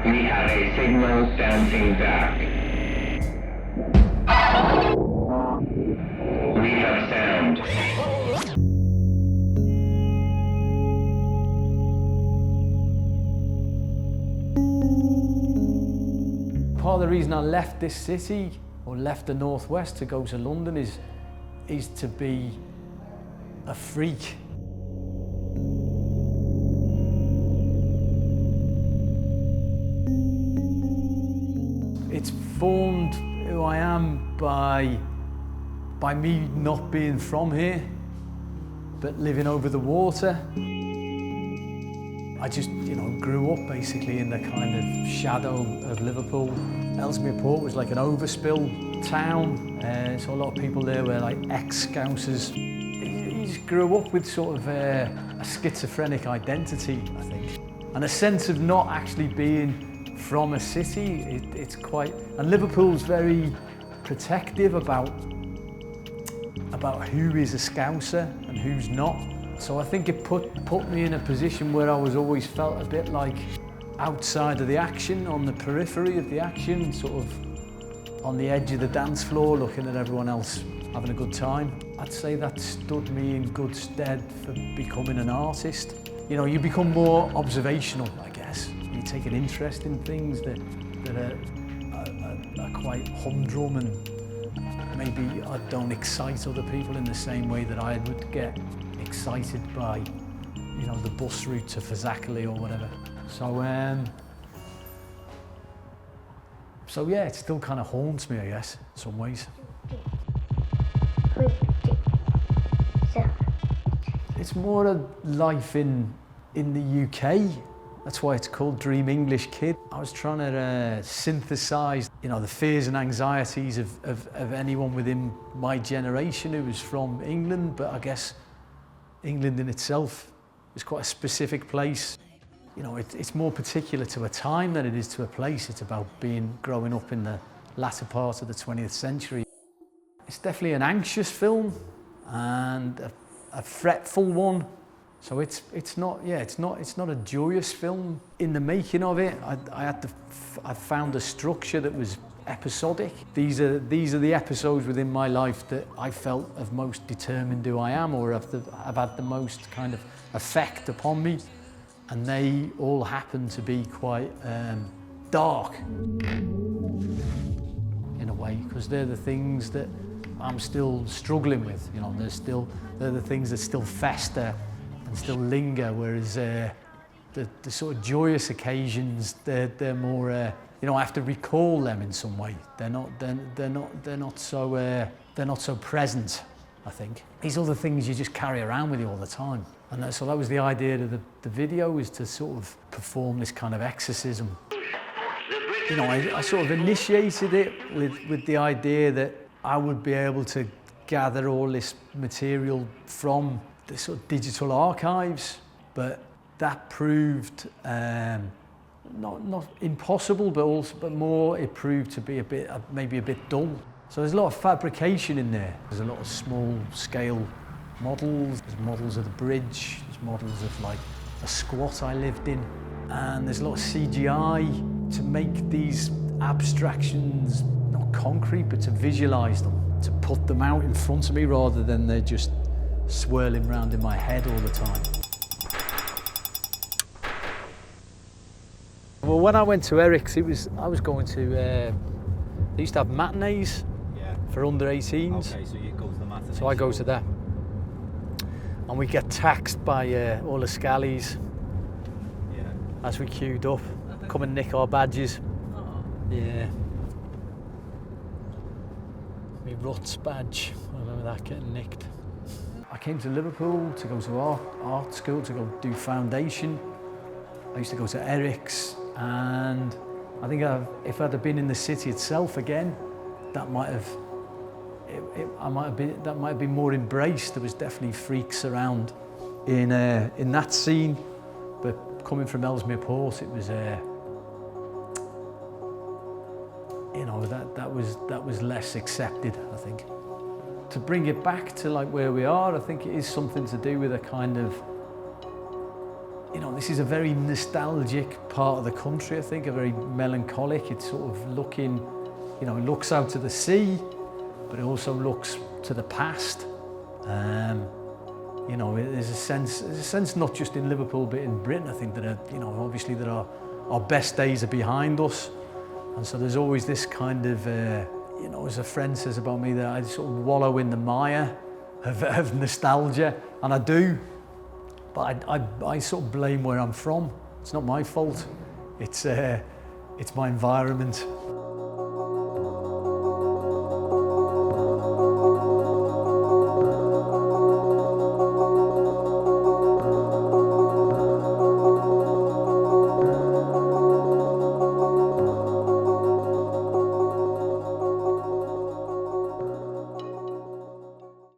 We have a signal bouncing back. We have sound. Part of the reason I left this city, or left the Northwest to go to London, is to be a freak. It's formed who I am by me not being from here, but living over the water. I just, grew up basically in the kind of shadow of Liverpool. Ellesmere Port was like an overspill town, so a lot of people there were like ex-Scousers. You just grew up with sort of a schizophrenic identity, I think, and a sense of not actually being from a city. It's quite, and Liverpool's very protective about who is a Scouser and who's not. So I think it put me in a position where I was always felt a bit like outside of the action, on the periphery of the action, sort of on the edge of the dance floor, looking at everyone else having a good time. I'd say that stood me in good stead for becoming an artist. You become more observational, I guess. You take an interest in things that are quite humdrum, and maybe I don't excite other people in the same way that I would get excited by, the bus route to Fazakerley or whatever. So yeah, it still kind of haunts me, I guess, in some ways. It's more a life in the UK. That's why it's called Dream English Kid. I was trying to synthesise, the fears and anxieties of anyone within my generation who was from England, but I guess England in itself is quite a specific place. It's more particular to a time than it is to a place. It's about growing up in the latter part of the 20th century. It's definitely an anxious film and a fretful one. So it's not a joyous film. In the making of it, I found a structure that was episodic. These are the episodes within my life that I felt have most determined who I am, or have had the most kind of effect upon me, and they all happen to be quite dark in a way, because they're the things that I'm still struggling with. They're the things that still fester and still linger, whereas the sort of joyous occasions, they're more, I have to recall them in some way. They're not so present, I think. These are the things you just carry around with you all the time. And so that was the idea of the video, was to sort of perform this kind of exorcism. I sort of initiated it with the idea that I would be able to gather all this material from the sort of digital archives, but that proved not impossible, but more it proved to be maybe a bit dull. So there's a lot of fabrication in there. There's a lot of small scale models. There's models of the bridge. There's models of like a squat I lived in, and there's a lot of CGI to make these abstractions not concrete, but to visualize them, to put them out in front of me rather than they're just swirling around in my head all the time. Well, when I went to Eric's, I was going to, they used to have matinees for under 18s. Okay, so you go to the matinee. So I go to that. And we get taxed by all the scallies as we queued up, come and nick our badges. Oh. Yeah. My Ruts badge, I remember that getting nicked. I came to Liverpool to go to art school, to go do foundation. I used to go to Eric's, and I think if I'd have been in the city itself again, that might have been more embraced. There was definitely freaks around in that scene, but coming from Ellesmere Port, it was that was less accepted, I think. To bring it back to like where we are, I think it is something to do with a kind of, this is a very nostalgic part of the country, I think, a very melancholic. It's sort of looking, you know, it looks out to the sea, but it also looks to the past. You know, there's a sense not just in Liverpool, but in Britain, I think, that, you know, obviously that our best days are behind us. And so there's always this kind of, you know, as a friend says about me, that I sort of wallow in the mire of nostalgia, and I do. But I sort of blame where I'm from. It's not my fault. It's my environment.